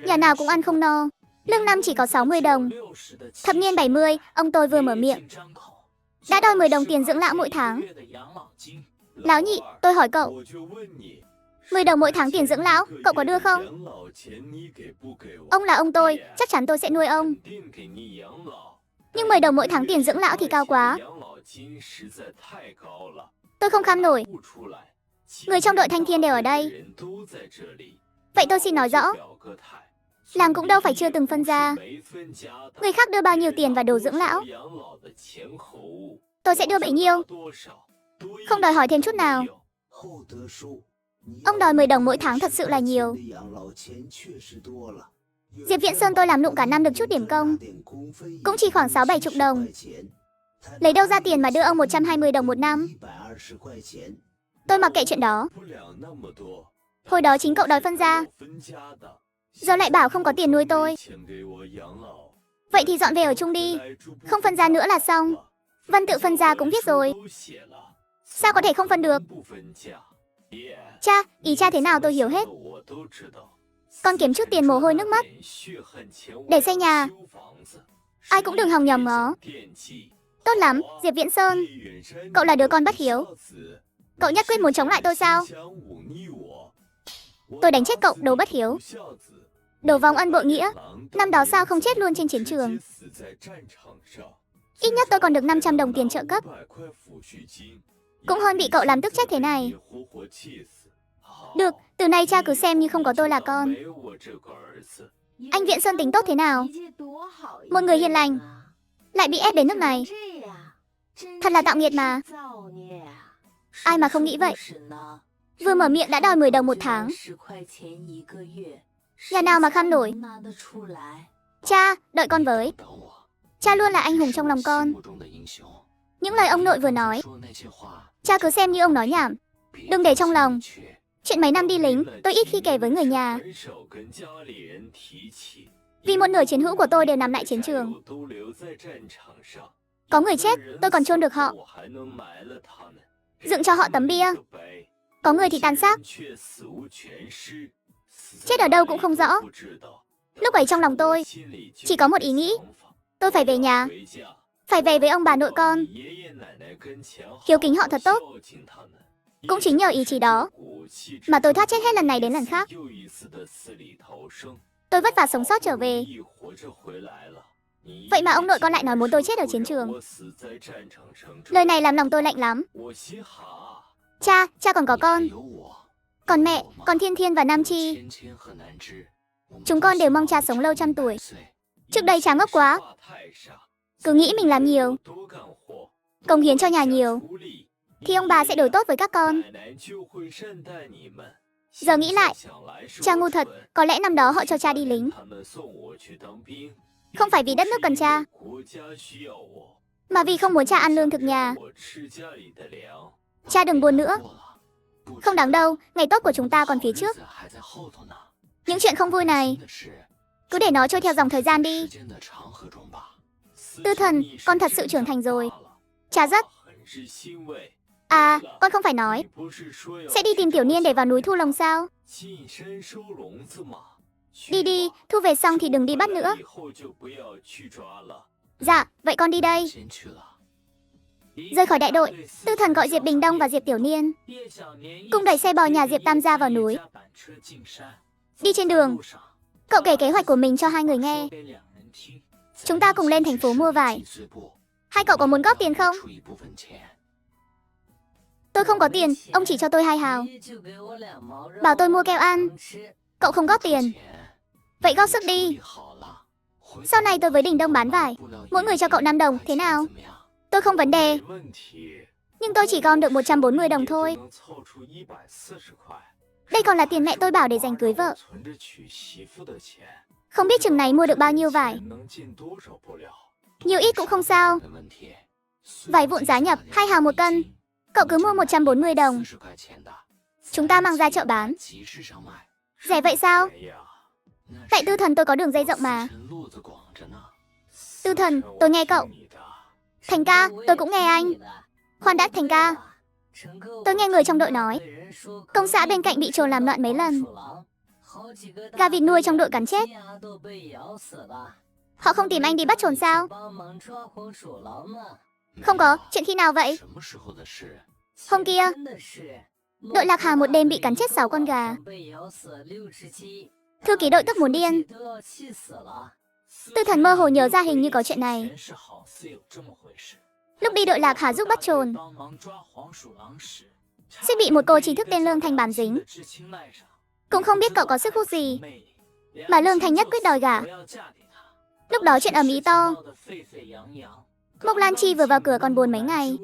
Nhà nào cũng ăn không no. Lương năm chỉ có 60 đồng. Thập niên 70, ông tôi vừa mở miệng đã đòi 10 đồng tiền dưỡng lão mỗi tháng. Lão nhị, tôi hỏi cậu, 10 đồng mỗi tháng tiền dưỡng lão, cậu có đưa không? Ông là ông tôi, chắc chắn tôi sẽ nuôi ông. Nhưng 10 đồng mỗi tháng tiền dưỡng lão thì cao quá. Tôi không kham nổi. Người trong đội Thanh Thiên đều ở đây. Vậy tôi xin nói rõ. Làng cũng đâu phải chưa từng phân ra. Người khác đưa bao nhiêu tiền vào đồ dưỡng lão, tôi sẽ đưa bấy nhiêu. Không đòi hỏi thêm chút nào. Ông đòi 10 đồng mỗi tháng thật sự là nhiều. Diệp Viễn Sơn tôi làm nụng cả năm được chút điểm công, cũng chỉ khoảng 6-7 đồng. Lấy đâu ra tiền mà đưa ông 120 đồng một năm? Tôi mặc kệ chuyện đó. Hồi đó chính cậu đòi phân ra, giờ lại bảo không có tiền nuôi tôi. Vậy thì dọn về ở chung đi, không phân ra nữa là xong. Văn tự phân ra cũng viết rồi, sao có thể không phân được? Cha, ý cha thế nào tôi hiểu hết. Con kiếm chút tiền mồ hôi nước mắt để xây nhà, ai cũng đừng hòng nhòm ngó. Tốt lắm, Diệp Viễn Sơn, cậu là đứa con bất hiếu. Cậu nhất quyết muốn chống lại tôi sao? Tôi đánh chết cậu, đồ bất hiếu, đồ vong ân bội nghĩa. Năm đó sao không chết luôn trên chiến trường? Ít nhất tôi còn được 500 đồng tiền trợ cấp, cũng hơn bị cậu làm tức chết thế này. Được, từ nay cha cứ xem như không có tôi là con. Anh Viễn Sơn tính tốt thế nào? Một người hiền lành lại bị ép đến nước này, thật là tạo nghiệt mà. Ai mà không nghĩ vậy. Vừa mở miệng đã đòi 10 đồng một tháng. Nhà nào mà kham nổi. Cha, đợi con với. Cha luôn là anh hùng trong lòng con. Những lời ông nội vừa nói, cha cứ xem như ông nói nhảm, đừng để trong lòng. Chuyện mấy năm đi lính, tôi ít khi kể với người nhà, vì một nửa chiến hữu của tôi đều nằm lại chiến trường. Có người chết, tôi còn chôn được họ, dựng cho họ tấm bia. Có người thì tàn xác, chết ở đâu cũng không rõ. Lúc ấy trong lòng tôi chỉ có một ý nghĩ, tôi phải về nhà, phải về với ông bà nội con, hiếu kính họ thật tốt. Cũng chính nhờ ý chí đó mà tôi thoát chết hết lần này đến lần khác. Tôi vất vả sống sót trở về. Vậy mà ông nội con lại nói muốn tôi chết ở chiến trường. Lời này làm lòng tôi lạnh lắm. Cha còn có con, còn mẹ, còn Thiên Thiên và Nam Chi. Chúng con đều mong cha sống lâu trăm tuổi. Trước đây cha ngốc quá, cứ nghĩ mình làm nhiều, cống hiến cho nhà nhiều, thì ông bà sẽ đối tốt với các con. Giờ nghĩ lại, cha ngu thật. Có lẽ năm đó họ cho cha đi lính không phải vì đất nước cần cha, mà vì không muốn cha ăn lương thực nhà. Cha đừng buồn nữa, không đáng đâu, ngày tốt của chúng ta còn phía trước. Những chuyện không vui này cứ để nó trôi theo dòng thời gian đi. Tư Thần, con thật sự trưởng thành rồi. Cha rất... À, con không phải nói sẽ đi tìm Tiểu Niên để vào núi thu lồng sao? Đi, thu về xong thì đừng đi bắt nữa. Dạ, vậy con đi đây. Rời khỏi đại đội, Tư Thần gọi Diệp Đình Đông và Diệp Tiểu Niên cùng đẩy xe bò nhà Diệp Tam gia vào núi. Đi trên đường, cậu kể kế hoạch của mình cho hai người nghe. Chúng ta cùng lên thành phố mua vải. Hai cậu có muốn góp tiền không? Tôi không có tiền, ông chỉ cho tôi 2 hào, bảo tôi mua keo ăn. Cậu không góp tiền, vậy góp sức đi. Sau này tôi với Đình Đông bán vải, mỗi người cho cậu 5 đồng, thế nào? Tôi không vấn đề, nhưng tôi chỉ gom được 140 đồng thôi. Đây còn là tiền mẹ tôi bảo để dành cưới vợ. Không biết chừng này mua được bao nhiêu vải. Nhiều ít cũng không sao. Vải vụn giá nhập 2 hào 1 cân. Cậu cứ mua 140 đồng. Chúng ta mang ra chợ bán. Rẻ vậy sao? Tại Tư Thần tôi có đường dây rộng mà. Tư Thần, tôi nghe cậu. Thành ca, tôi cũng nghe anh. Khoan đã Thành ca, tôi nghe người trong đội nói công xã bên cạnh bị trồn làm loạn mấy lần. Gà vịt nuôi trong đội cắn chết. Họ không tìm anh đi bắt trồn sao? Không có, chuyện khi nào vậy? Hôm kia, đội Lạc Hà một đêm bị cắn chết 6 con gà. Thư ký đội tức muốn điên. Tư Thần mơ hồ nhớ ra hình như có chuyện này. Lúc đi đội Lạc Hà giúp bắt trồn, suýt bị một cô trí thức tên Lương Thanh bám dính. Cũng không biết cậu có sức hút gì mà Lương Thanh nhất quyết đòi gả. Lúc đó chuyện ầm ĩ to. Mộc Lan Chi vừa vào cửa còn buồn mấy ngày.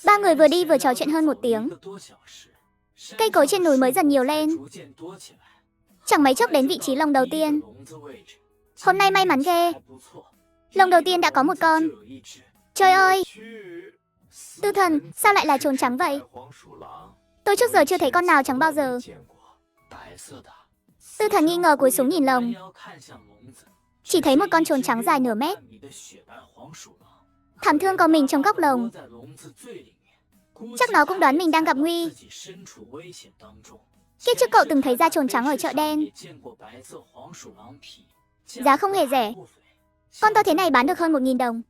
3 người vừa đi vừa trò chuyện hơn 1 tiếng. Cây cối trên núi mới dần nhiều lên. Chẳng mấy chốc đến vị trí lồng đầu tiên. Hôm nay may mắn ghê. Lồng đầu tiên đã có 1 con. Trời ơi! Tư Thần, sao lại là trồn trắng vậy? Tôi trước giờ chưa thấy con nào trắng bao giờ. Tư Thần nghi ngờ cúi xuống nhìn lồng. Chỉ thấy một con trồn trắng dài nửa mét. Thảm thương có mình trong góc lồng. Chắc nó cũng đoán mình đang gặp nguy. Kiếp trước cậu từng thấy da trồn trắng ở chợ đen. Giá không hề rẻ. Con to thế này bán được hơn 1.000 đồng.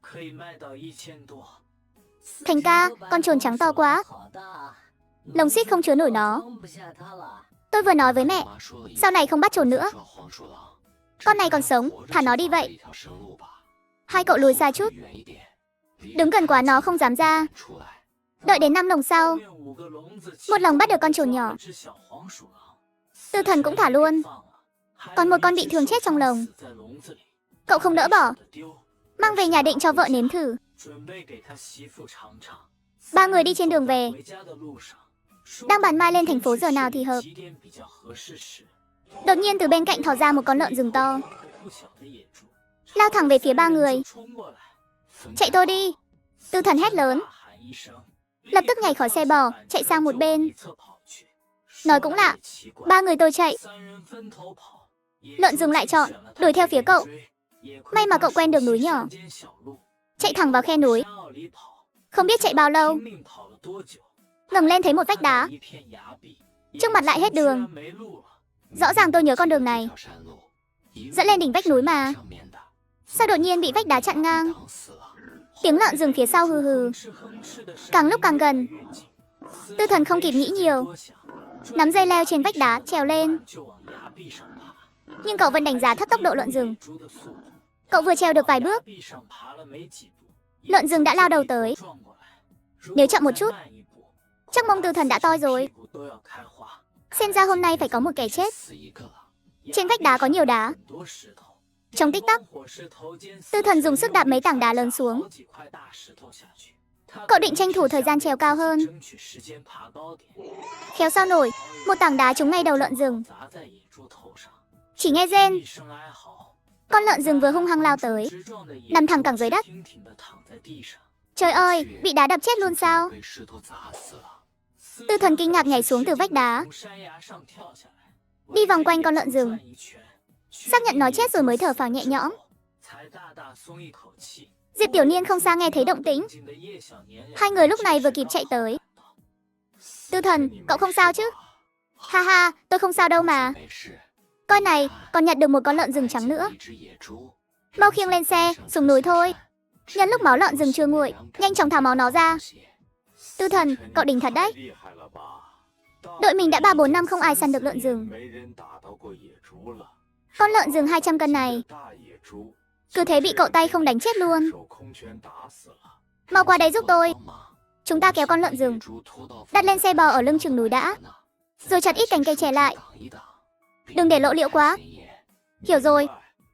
Thành ca, con trồn trắng to quá. Lồng xít không chứa nổi nó. Tôi vừa nói với mẹ, sau này không bắt trồn nữa. Con này còn sống, thả nó đi vậy. Hai cậu lùi xa chút. Đứng gần quá nó không dám ra. Đợi đến 5 lồng sau, một lồng bắt được con trồn nhỏ. Tư Thần cũng thả luôn. Còn một con bị thương chết trong lồng. Cậu không đỡ bỏ, mang về nhà định cho vợ nếm thử. 3 người đi trên đường về. Đang bàn mai lên thành phố giờ nào thì hợp. Đột nhiên từ bên cạnh thò ra một con lợn rừng to, lao thẳng về phía 3 người. Chạy tôi đi! Tư Thần hét lớn. Lập tức nhảy khỏi xe bò, chạy sang một bên. Nói cũng lạ, 3 người tôi chạy, lợn rừng lại chọn đuổi theo phía cậu. May mà cậu quen đường núi nhỏ, chạy thẳng vào khe núi. Không biết chạy bao lâu, ngẩng lên thấy một vách đá, trước mặt lại hết đường. Rõ ràng tôi nhớ con đường này, dẫn lên đỉnh vách núi mà. Sao đột nhiên bị vách đá chặn ngang? Tiếng lợn rừng phía sau hừ hừ, càng lúc càng gần. Tư Thần không kịp nghĩ nhiều, nắm dây leo trên vách đá trèo lên. Nhưng cậu vẫn đánh giá thấp tốc độ lợn rừng. Cậu vừa trèo được vài bước, lợn rừng đã lao đầu tới. Nếu chậm một chút, chắc mông Tư Thần đã toi rồi. Xem ra hôm nay phải có một kẻ chết. Trên vách đá có nhiều đá. Trong tích tắc, Tư Thần dùng sức đạp mấy tảng đá lớn xuống. Cậu định tranh thủ thời gian trèo cao hơn. Khéo sao nổi, một tảng đá trúng ngay đầu lợn rừng. Chỉ nghe rên, con lợn rừng vừa hung hăng lao tới, nằm thẳng cẳng dưới đất. Trời ơi, bị đá đập chết luôn sao? Tư Thần kinh ngạc nhảy xuống từ vách đá, đi vòng quanh con lợn rừng, xác nhận nó chết rồi mới thở phào nhẹ nhõm. Diệp Tiểu Niên không xa nghe thấy động tĩnh. 2 người lúc này vừa kịp chạy tới. Tư Thần, cậu không sao chứ? Ha ha, tôi không sao đâu mà. Coi này, còn nhặt được một con lợn rừng trắng nữa. Mau khiêng lên xe, xuống núi thôi. Nhân lúc máu lợn rừng chưa nguội, nhanh chóng tháo máu nó ra. Tư Thần, cậu đỉnh thật đấy. Đội mình đã 3-4 năm không ai săn được lợn rừng. Con lợn rừng 200 cân này, cứ thế bị cậu tay không đánh chết luôn. Mau qua đây giúp tôi. Chúng ta kéo con lợn rừng, đặt lên xe bò ở lưng chừng núi đã, rồi chặt ít cành cây trẻ lại. Đừng để lộ liễu quá. Hiểu rồi.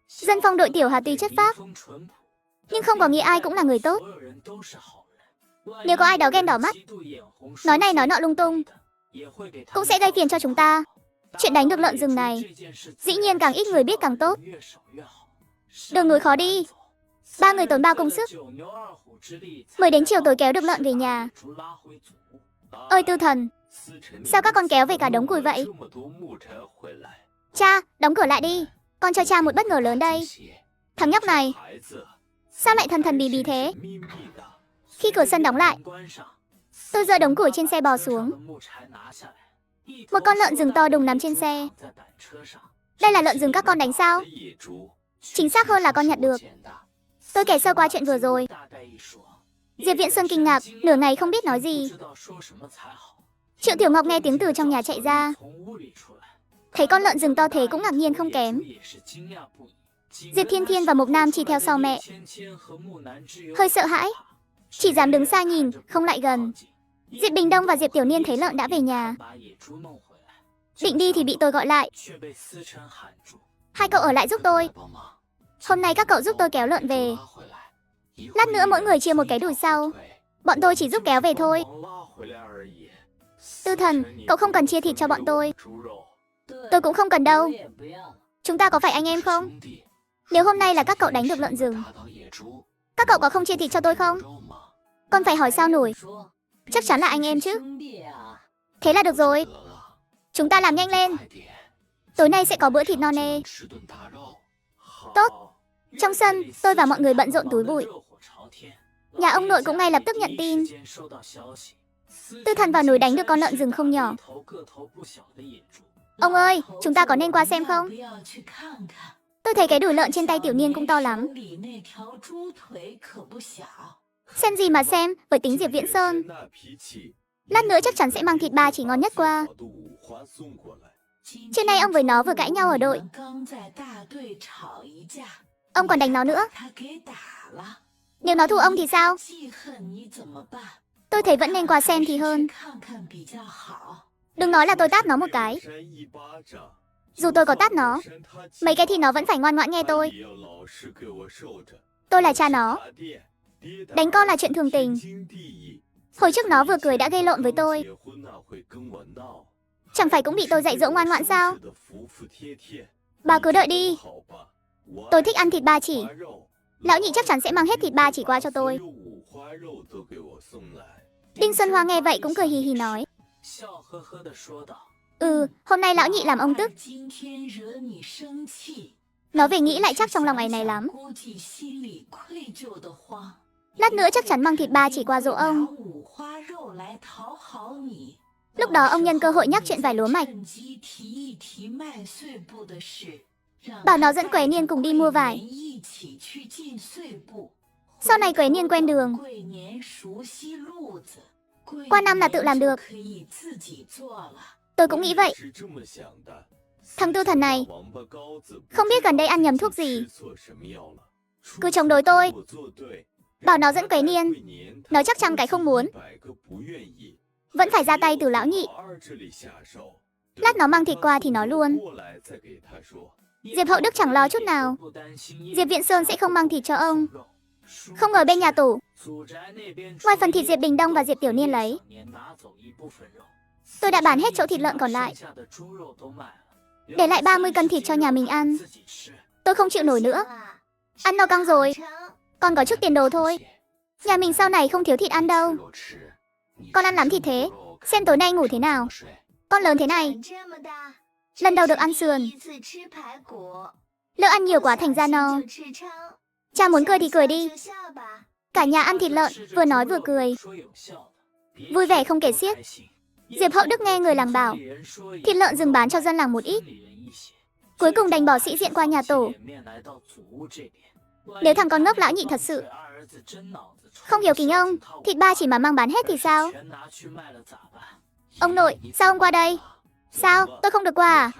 Dân phong đội Tiểu Hà tuy chất phác, nhưng không có nghĩa ai cũng là người tốt. Nếu có ai đó ghen đỏ mắt, nói này nói nọ lung tung, cũng sẽ gây phiền cho chúng ta. Chuyện đánh được lợn rừng này, dĩ nhiên càng ít người biết càng tốt. Đường núi khó đi, 3 người tốn bao công sức, mới đến chiều tối kéo được lợn về nhà. Ơi Tư Thần, sao các con kéo về cả đống củi vậy? Cha, đóng cửa lại đi, con cho cha một bất ngờ lớn đây. Thằng nhóc này, sao lại thần thần bì bì thế? Khi cửa sân đóng lại, tôi giơ đống củi trên xe bò xuống. Một con lợn rừng to đùng nằm trên xe. Đây là lợn rừng các con đánh sao? Chính xác hơn là con nhặt được. Tôi kể sơ qua chuyện vừa rồi. Diệp Viễn Sơn kinh ngạc, nửa ngày không biết nói gì. Triệu Tiểu Ngọc nghe tiếng từ trong nhà chạy ra. Thấy con lợn rừng to thế cũng ngạc nhiên không kém. Diệp Thiên Thiên và Mục Nam Chi theo sau mẹ. Hơi sợ hãi, chỉ dám đứng xa nhìn, không lại gần. Diệp Bình Đông và Diệp Tiểu Niên thấy lợn đã về nhà. Định đi thì bị tôi gọi lại. Hai cậu ở lại giúp tôi. Hôm nay các cậu giúp tôi kéo lợn về. Lát nữa mỗi người chia một cái đùi sau. Bọn tôi chỉ giúp kéo về thôi. Tư Thần, cậu không cần chia thịt cho bọn tôi. Tôi cũng không cần đâu. Chúng ta có phải anh em không? Nếu hôm nay là các cậu đánh được lợn rừng, các cậu có không chia thịt cho tôi không? Con phải hỏi sao nổi. Chắc chắn là anh em chứ. Thế là được rồi. Chúng ta làm nhanh lên. Tối nay sẽ có bữa thịt no nê. Tốt. Trong sân, tôi và mọi người bận rộn túi bụi. Nhà ông nội cũng ngay lập tức nhận tin. Tư Thần vào núi đánh được con lợn rừng không nhỏ. Ông ơi, chúng ta có nên qua xem không? Tôi thấy cái đùi lợn trên tay Tiểu Niên cũng to lắm. Xem gì mà xem, với tính Diệp Viễn Sơn. Lát nữa chắc chắn sẽ mang thịt ba chỉ ngon nhất qua. Trưa nay ông với nó vừa cãi nhau ở đội. Ông còn đánh nó nữa. Nếu nó thù ông thì sao? Tôi thấy vẫn nên qua xem thì hơn. Đừng nói là tôi tát nó một cái. Dù tôi có tát nó, mấy cái thì nó vẫn phải ngoan ngoãn nghe tôi. Tôi là cha nó. Đánh con là chuyện thường tình. Hồi trước nó vừa cười đã gây lộn với tôi. Chẳng phải cũng bị tôi dạy dỗ ngoan ngoãn sao? Bà cứ đợi đi. Tôi thích ăn thịt ba chỉ. Lão nhị chắc chắn sẽ mang hết thịt ba chỉ qua cho tôi. Đinh Xuân Hoa nghe vậy cũng cười hì hì nói. Hôm nay lão nhị làm ông tức. Nó về nghĩ lại chắc trong lòng ngày này lắm. Lát nữa chắc chắn mang thịt ba chỉ qua dỗ ông. Lúc đó ông nhân cơ hội nhắc chuyện vải lúa mạch. Bảo nó dẫn Quế Niên cùng đi mua vải. Sau này Quế Niên quen đường. Qua năm là tự làm được. Tôi cũng nghĩ vậy. Thằng Tư Thần này, không biết gần đây ăn nhầm thuốc gì. Cứ chống đối tôi. Bảo nó dẫn Quế Niên. Nó chắc chắn cái không muốn. Vẫn phải ra tay từ lão nhị. Lát nó mang thịt qua thì nó luôn. Diệp Hậu Đức chẳng lo chút nào. Diệp Viễn Sơn sẽ không mang thịt cho ông. Không ngờ bên nhà tủ, ngoài phần thịt Diệp Bình Đông và Diệp Tiểu Niên lấy, tôi đã bán hết chỗ thịt lợn còn lại, để lại 30 cân thịt cho nhà mình ăn. Tôi không chịu nổi nữa. Ăn no căng rồi. Còn có chút tiền đồ thôi. Nhà mình sau này không thiếu thịt ăn đâu. Con ăn lắm thịt thế. Xem tối nay ngủ thế nào. Con lớn thế này, lần đầu được ăn sườn. Lỡ ăn nhiều quá thành ra no. Cha muốn cười thì cười đi. Cả nhà ăn thịt lợn, vừa nói vừa cười, vui vẻ không kể xiết. Diệp Hậu Đức nghe người làng bảo, thịt lợn rừng bán cho dân làng một ít. Cuối cùng đành bỏ sĩ diện qua nhà tổ. Nếu thằng con ngốc lão nhị thật sự không hiểu kính ông, thịt ba chỉ mà mang bán hết thì sao? Ông nội, sao ông qua đây? Sao, tôi không được qua à?